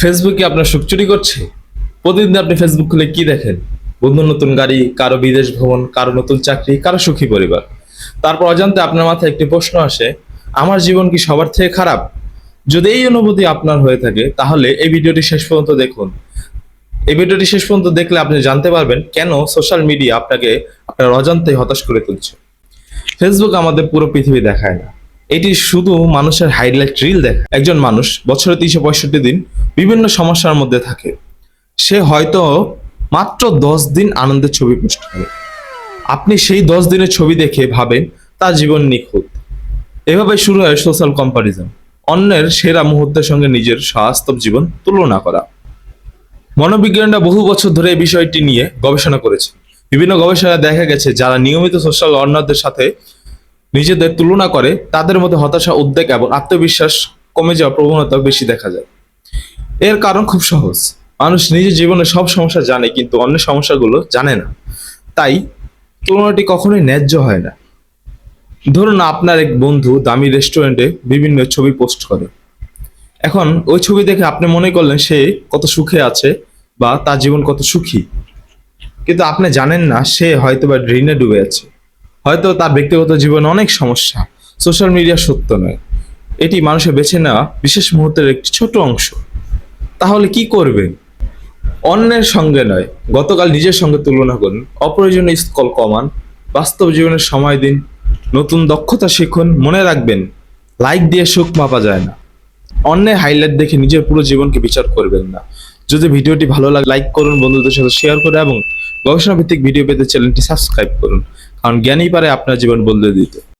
ফেসবুকে আপনার সুখ চুরি করছে। প্রতিদিন আপনি ফেসবুক খুলে কি দেখেন? বন্ধুর নতুন গাড়ি, কারো বিদেশ ভ্রমণ, কারো নতুন চাকরি, কারো সুখী পরিবার। তারপর অজান্তে আপনার মাথায় একটি প্রশ্ন আসে, আমার জীবন কি সবার থেকে খারাপ? যদি এই অনুভূতি আপনার হয়ে থাকে তাহলে এই ভিডিওটি শেষ পর্যন্ত দেখুন। এই ভিডিওটি শেষ পর্যন্ত দেখলে আপনি জানতে পারবেন কেন সোশ্যাল মিডিয়া আপনাকে আপনার অজান্তে হতাশ করে তুলছে। ফেসবুক আমাদের পুরো পৃথিবী দেখায় না, এটি শুধু মানুষের হাইলাইট রিল দেখায়। একজন মানুষ বছরে 365 দিন বিভিন্ন সমস্যার মধ্যে থাকে। সে হয়তো মাত্র 10 দিন আনন্দের ছবি পোস্ট করে। আপনি সেই 10 দিনের ছবি দেখে ভাবেন তার জীবন নিখুঁত। এভাবে শুরু হয় সোশ্যাল কম্পারিজন, অন্যের সেরা মুহূর্তের সঙ্গে নিজের বাস্তব জীবন তুলনা করা। মনোবিজ্ঞানীরা বহু বছর ধরে এই বিষয়টি নিয়ে গবেষণা করেছে। বিভিন্ন গবেষণায় দেখা গেছে যারা নিয়মিত সোশ্যাল অন্যদের সাথে নিজেদের তুলনা করে তাদের মধ্যে হতাশা, উদ্বেগ এবং আত্মবিশ্বাস কমে যাওয়ার প্রবণতা বেশি দেখা যায়। এর কারণ খুব সহজ, মানুষ নিজের জীবনে সব সমস্যা জানে কিন্তু অন্য সমস্যাগুলো জানে না। তাই তুলনাটি কখনোই ন্যায্য হয় না। ধরুন আপনার এক বন্ধু দামি রেস্টুরেন্টে বিভিন্ন ছবি পোস্ট করে। এখন ওই ছবি দেখে আপনি মনে করলেন সে কত সুখে আছে বা তার জীবন কত সুখী, কিন্তু আপনি জানেন না সে হয়তো বা ঋণে ডুবে আছে, হয়তো তার ব্যক্তিগত জীবনে অনেক সমস্যা। সোশ্যাল মিডিয়া সত্য নয়, এটি মানুষের বেছে নেওয়া বিশেষ মুহূর্তের একটি ছোট অংশ। তাহলে কি করবেন? অন্যের সঙ্গে নয়, গতকাল নিজের সঙ্গে তুলনা করুন, অপ্রয়োজনীয় স্ক্রল কমান, বাস্তব জীবনের সময় দিন, নতুন দক্ষতা শিখুন। মনে রাখবেন, লাইক দিয়ে সুখ মাপা যায় না। অন্যের হাইলাইট দেখে নিজের পুরো জীবনকে বিচার করবেন না। যদি ভিডিওটি ভালো লাগে লাইক করুন, বন্ধুদের সাথে শেয়ার করুন এবং গবেষণা ভিত্তিক ভিডিও পেতে চ্যানেলটি সাবস্ক্রাইব করুন, কারণ জ্ঞানই পারে আপনার জীবন বদলে দিতে।